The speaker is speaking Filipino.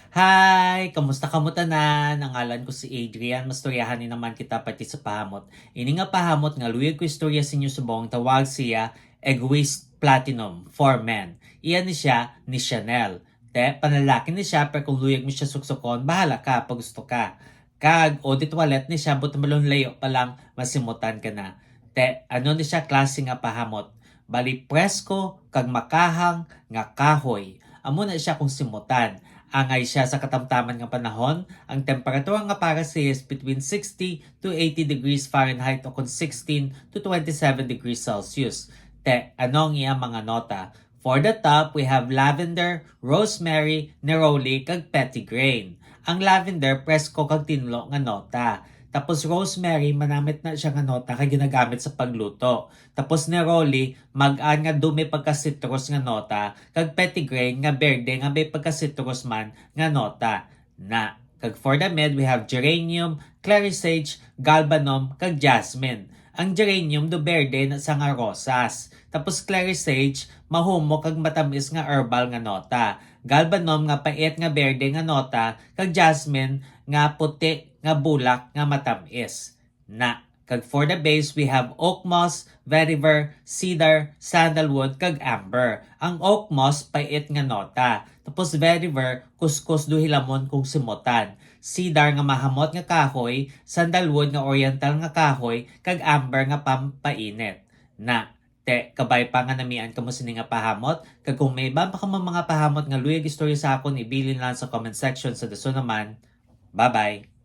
Hi! Kamusta ka mo tanan? Ang ngalan ko si Adrian. Mastoryahan ni naman kita pati sa pahamot. Ini nga pahamot nga luyag ko istorya sa inyo subong tawag siya Egoist Platinum for Men. Iyan ni siya ni Chanel. Panalaki ni siya pero kung luyag mo siya suksukon, bahala ka pag gusto ka. Kag audit wallet ni siya but malon layo pa lang masimutan ka na. Ano ni siya klase nga pahamot? Bali presko kag makahang nga kahoy. Amo na siya kung simutan. Angay siya sa katamtaman ng panahon, ang temperatura nga para siya is between 60 to 80 degrees Fahrenheit o kung 16 to 27 degrees Celsius. Anong iya mga nota? For the top, we have lavender, rosemary, neroli, kag petitgrain. Ang lavender, presko kag tinlo nga nota. Tapos rosemary, manamit na siya nga nota kay ginagamit sa pagluto. Tapos neroli, mag-an nga dumi pagka-citrus nga nota. Kag petitgrain nga berde nga may pagka-citrus man nga nota. Kag for the mid, we have geranium, clary sage, galbanum, kag jasmine. Ang geranium do berde na sa nga rosas. Tapos clary sage, mahumo kag matamis nga herbal nga nota. Galbanum nga pait nga berde nga nota, kag jasmine nga puti nga bulak nga matamis. Kag for the base, we have oak moss, vetiver, cedar, sandalwood, kag amber. Ang oak moss, pait nga nota. Tapos vetiver, kuskus do hilamon kung simutan. Cedar nga mahamot nga kahoy, sandalwood nga oriental nga kahoy, kag amber nga pampainit. Kabay pa nga namian kamo sini nga pahamot. Kag kung may iba pa ka mga pahamot nga luyag istorya sa akon, ibilin lang sa comment section sa daso naman. Bye-bye!